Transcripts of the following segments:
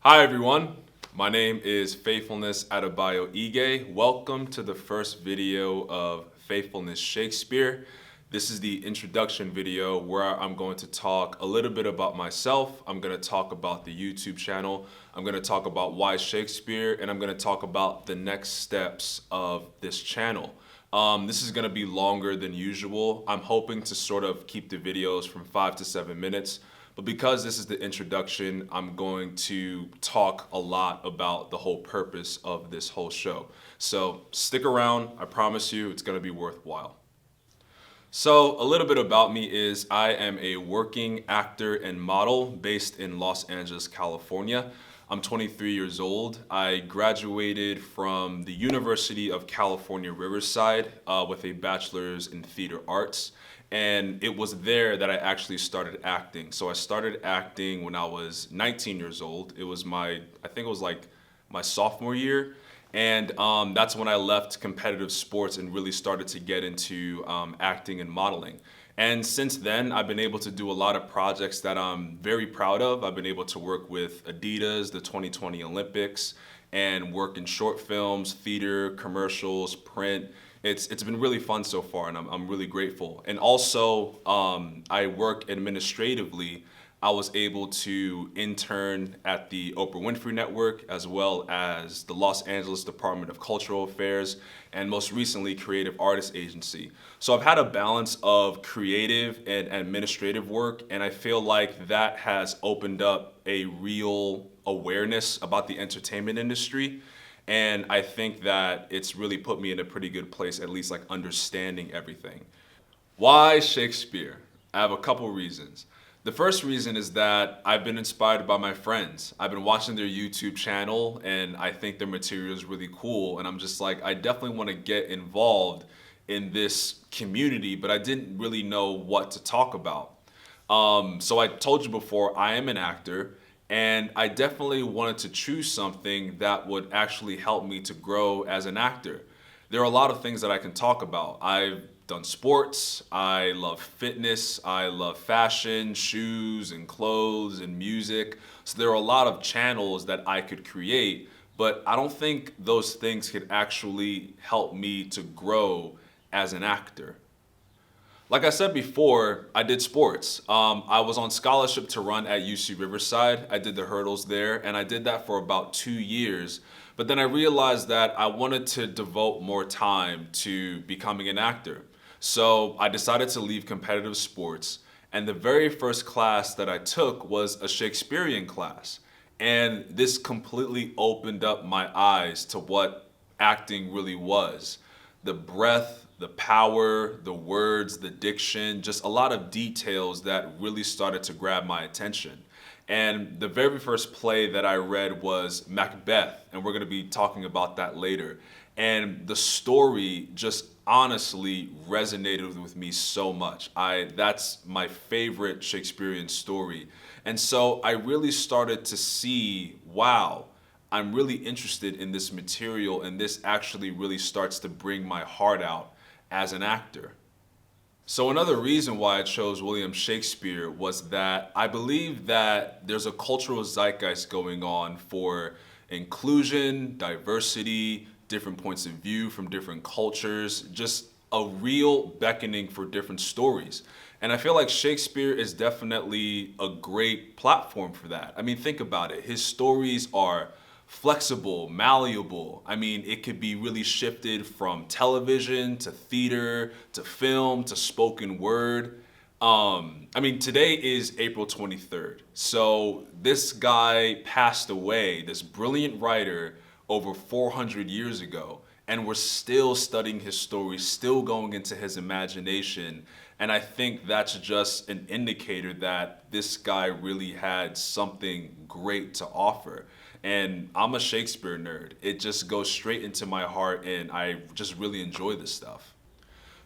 Hi everyone, my name is Faithfulness Ige. Welcome to the first video of Faithfulness Shakespeare. This is the introduction video where I'm going to talk a little bit about myself. I'm going to talk about the YouTube channel. I'm going to talk about why Shakespeare, and I'm going to talk about the next steps of this channel. This is going to be longer than usual. I'm hoping to sort of keep the videos from 5 to 7 minutes. But because this is the introduction, I'm going to talk a lot about the whole purpose of this whole show. So stick around, I promise you it's going to be worthwhile. So a little bit about me is I am a working actor and model based in Los Angeles, California. I'm 23 years old. I graduated from the University of California, Riverside with a bachelor's in theater arts. And it was there that I actually started acting. So I started acting when I was 19 years old. It was I think it was like my sophomore year. And that's when I left competitive sports and really started to get into acting and modeling. And since then, I've been able to do a lot of projects that I'm very proud of. I've been able to work with Adidas, the 2020 Olympics, and work in short films, theater, commercials, print. It's been really fun so far, and I'm really grateful. And also, I work administratively. I was able to intern at the Oprah Winfrey Network, as well as the Los Angeles Department of Cultural Affairs, and most recently, Creative Artist Agency. So I've had a balance of creative and administrative work, and I feel like that has opened up a real awareness about the entertainment industry. And I think that it's really put me in a pretty good place, at least like understanding everything. Why Shakespeare? I have a couple reasons. The first reason is that I've been inspired by my friends. I've been watching their YouTube channel and I think their material is really cool. And I'm just like, I definitely want to get involved in this community, but I didn't really know what to talk about. So I told you before, I am an actor. And I definitely wanted to choose something that would actually help me to grow as an actor. There are a lot of things that I can talk about. I've done sports, I love fitness, I love fashion, shoes and clothes and music. So there are a lot of channels that I could create, but I don't think those things could actually help me to grow as an actor. Like I said before, I did sports. I was on scholarship to run at UC Riverside. I did the hurdles there, and I did that for about 2 years. But then I realized that I wanted to devote more time to becoming an actor. So I decided to leave competitive sports, and the very first class that I took was a Shakespearean class. And this completely opened up my eyes to what acting really was. The breadth, the power, the words, the diction, just a lot of details that really started to grab my attention. And the very first play that I read was Macbeth, and we're going to be talking about that later. And the story just honestly resonated with me so much. That's my favorite Shakespearean story. And so I really started to see, wow, I'm really interested in this material, and this actually really starts to bring my heart out as an actor. So another reason why I chose William Shakespeare was that I believe that there's a cultural zeitgeist going on for inclusion, diversity, different points of view from different cultures, just a real beckoning for different stories. And I feel like Shakespeare is definitely a great platform for that. I mean, think about it. His stories are flexible, malleable. I mean, it could be really shifted from television to theater to film to spoken word. I mean, today is April 23rd. So this guy passed away, this brilliant writer, over 400 years ago. And we're still studying his story, still going into his imagination. And I think that's just an indicator that this guy really had something great to offer. And I'm a Shakespeare nerd. It just goes straight into my heart, and I just really enjoy this stuff.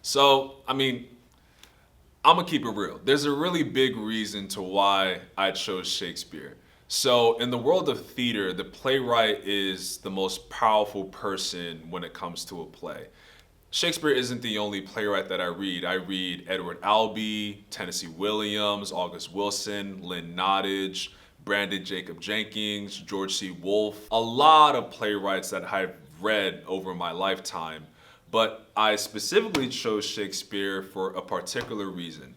So, I mean, I'm gonna keep it real. There's a really big reason to why I chose Shakespeare. So, in the world of theater, the playwright is the most powerful person when it comes to a play. Shakespeare isn't the only playwright that I read. I read Edward Albee, Tennessee Williams, August Wilson, Lynn Nottage, Brandon Jacob Jenkins, George C. Wolfe, a lot of playwrights that I've read over my lifetime. But I specifically chose Shakespeare for a particular reason.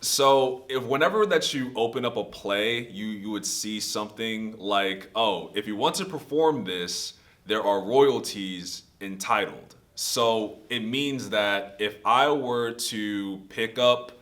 So if whenever that you open up a play, you would see something like, oh, if you want to perform this, there are royalties entitled. So it means that if I were to pick up,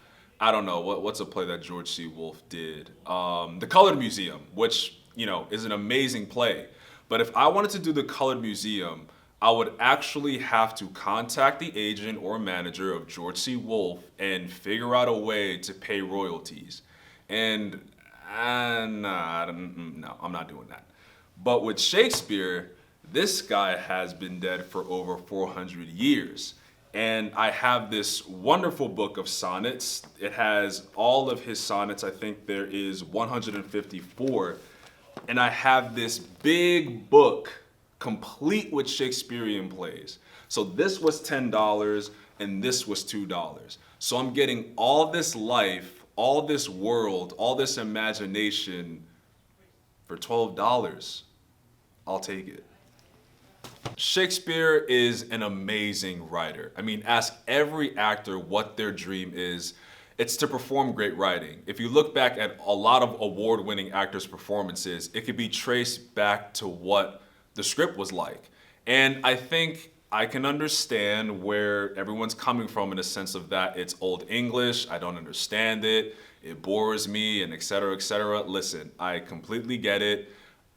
I don't know, what's a play that George C. Wolfe did? The Colored Museum, which, is an amazing play. But if I wanted to do the Colored Museum, I would actually have to contact the agent or manager of George C. Wolfe and figure out a way to pay royalties. And no, I'm not doing that. But with Shakespeare, this guy has been dead for over 400 years. And I have this wonderful book of sonnets. It has all of his sonnets. I think there is 154. And I have this big book complete with Shakespearean plays. So this was $10 and this was $2. So I'm getting all this life, all this world, all this imagination for $12. I'll take it. Shakespeare is an amazing writer. I mean, ask every actor what their dream is. It's to perform great writing. If you look back at a lot of award-winning actors' performances, it could be traced back to what the script was like. And I think I can understand where everyone's coming from in a sense of that it's old English, I don't understand it, it bores me, and et cetera, et cetera. Listen, I completely get it.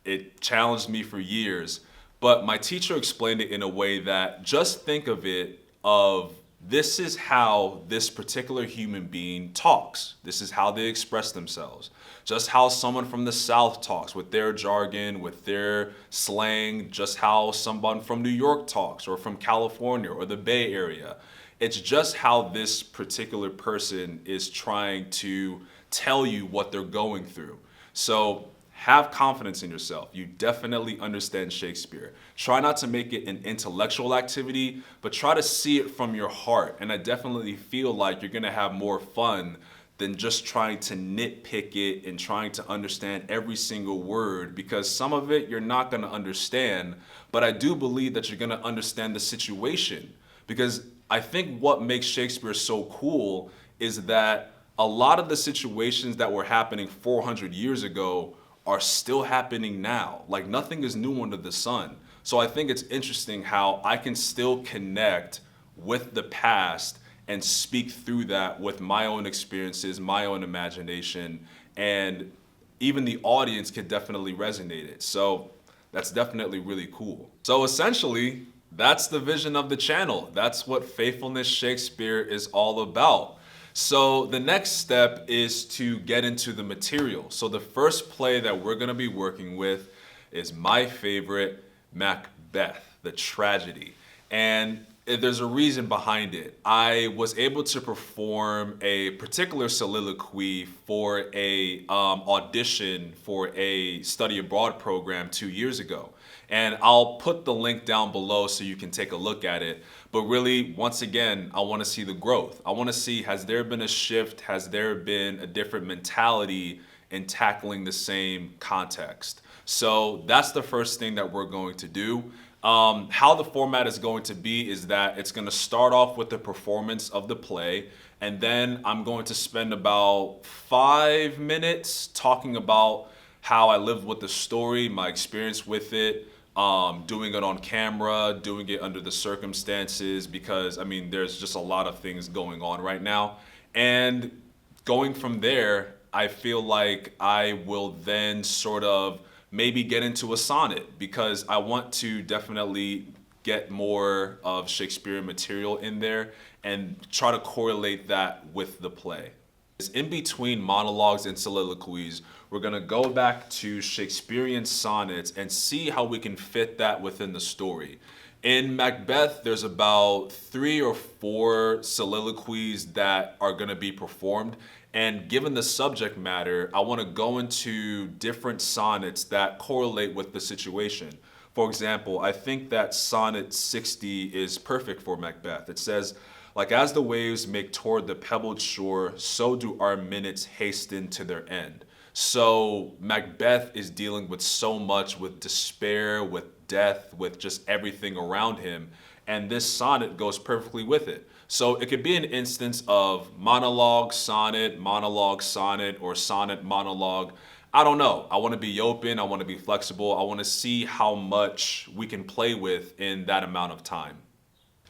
It challenged me for years. But my teacher explained it in a way that just think of it of this is how this particular human being talks. This is how they express themselves. Just how someone from the South talks with their jargon, with their slang, just how someone from New York talks or from California or the Bay Area. It's just how this particular person is trying to tell you what they're going through. So have confidence in yourself. You definitely understand Shakespeare. Try not to make it an intellectual activity, but try to see it from your heart. And I definitely feel like you're gonna have more fun than just trying to nitpick it and trying to understand every single word, because some of it you're not gonna understand, but I do believe that you're gonna understand the situation. Because I think what makes Shakespeare so cool is that a lot of the situations that were happening 400 years ago are still happening now. Like nothing is new under the sun. So I think it's interesting how I can still connect with the past and speak through that with my own experiences, my own imagination, and even the audience can definitely resonate it. So that's definitely really cool. So essentially, that's the vision of the channel. That's what Faithfulness Shakespeare is all about. So the next step is to get into the material. So the first play that we're gonna be working with is my favorite, Macbeth, the tragedy. And there's a reason behind it. I was able to perform a particular soliloquy for a audition for a study abroad program 2 years ago. And I'll put the link down below so you can take a look at it. But really, once again, I want to see the growth. I want to see, has there been a shift? Has there been a different mentality in tackling the same context? So that's the first thing that we're going to do. How the format is going to be is that it's going to start off with the performance of the play, and then I'm going to spend about 5 minutes talking about how I lived with the story, my experience with it, doing it on camera, doing it under the circumstances, because I mean, there's just a lot of things going on right now. And going from there, I feel like I will then sort of maybe get into a sonnet, because I want to definitely get more of Shakespearean material in there and try to correlate that with the play. In between monologues and soliloquies, we're gonna go back to Shakespearean sonnets and see how we can fit that within the story. In Macbeth, there's about 3 or 4 soliloquies that are gonna be performed. And given the subject matter, I wanna go into different sonnets that correlate with the situation. For example, I think that sonnet 60 is perfect for Macbeth. It says, like as the waves make toward the pebbled shore, so do our minutes hasten to their end. So Macbeth is dealing with so much, with despair, with death, with just everything around him. And this sonnet goes perfectly with it. So it could be an instance of monologue, sonnet, or sonnet, monologue. I don't know. I want to be open. I want to be flexible. I want to see how much we can play with in that amount of time.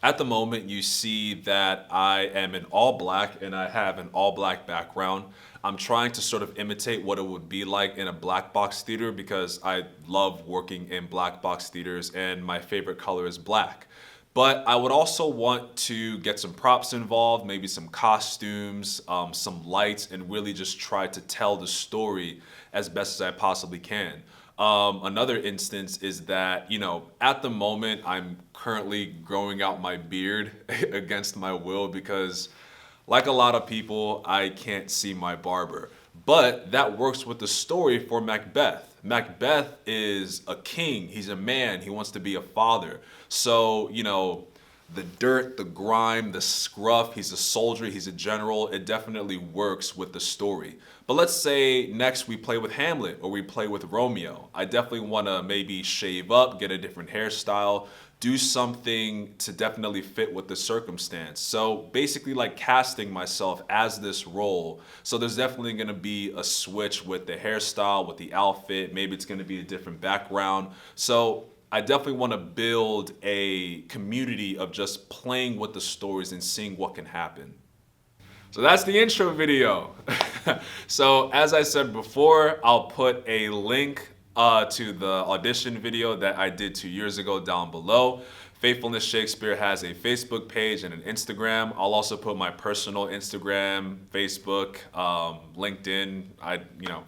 At the moment, you see that I am in all black and I have an all black background. I'm trying to sort of imitate what it would be like in a black box theater because I love working in black box theaters and my favorite color is black. But I would also want to get some props involved, maybe some costumes, some lights, and really just try to tell the story as best as I possibly can. Another instance is that, at the moment, I'm currently growing out my beard against my will because, like a lot of people, I can't see my barber. But that works with the story for Macbeth. Macbeth is a king, he's a man, he wants to be a father. So, the dirt, the grime, the scruff, he's a soldier, he's a general, it definitely works with the story. But let's say next we play with Hamlet or we play with Romeo. I definitely want to maybe shave up, get a different hairstyle, do something to definitely fit with the circumstance. So basically like casting myself as this role. So there's definitely going to be a switch with the hairstyle, with the outfit, maybe it's going to be a different background. So I definitely want to build a community of just playing with the stories and seeing what can happen. So that's the intro video. So as I said before, I'll put a link to the audition video that I did 2 years ago down below. Faithfulness Shakespeare has a Facebook page and an Instagram. I'll also put my personal Instagram, Facebook, LinkedIn.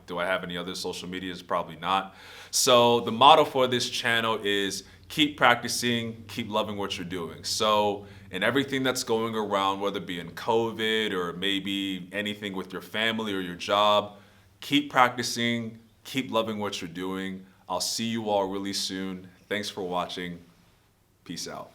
Do I have any other social medias? Probably not. So the motto for this channel is keep practicing, keep loving what you're doing. So in everything that's going around, whether it be in COVID or maybe anything with your family or your job, keep practicing, keep loving what you're doing. I'll see you all really soon. Thanks for watching. Peace out.